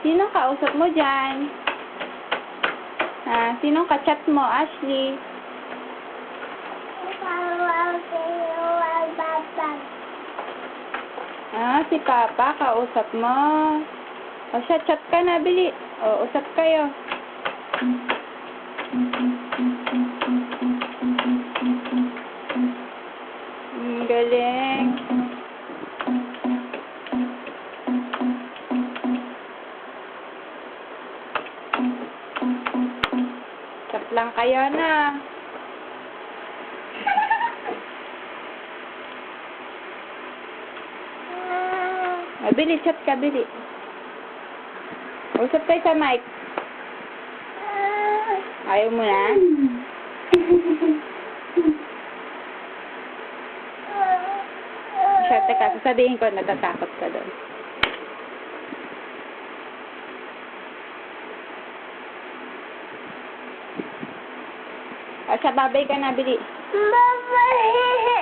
Sinong kausap mo dyan? Ha? Sinong kachat mo, Ashley? Si Papa, kausap mo. O siya, chat ka na, bili. O, usap kayo. Galing. Chat lang kayo na. Bili, chat ka, bili. Usap kayo sa mic. Ayaw mo na? Siya, teka, sasabihin ko, natatakot ka doon. O siya, babay ka na, bili. Bye-bye.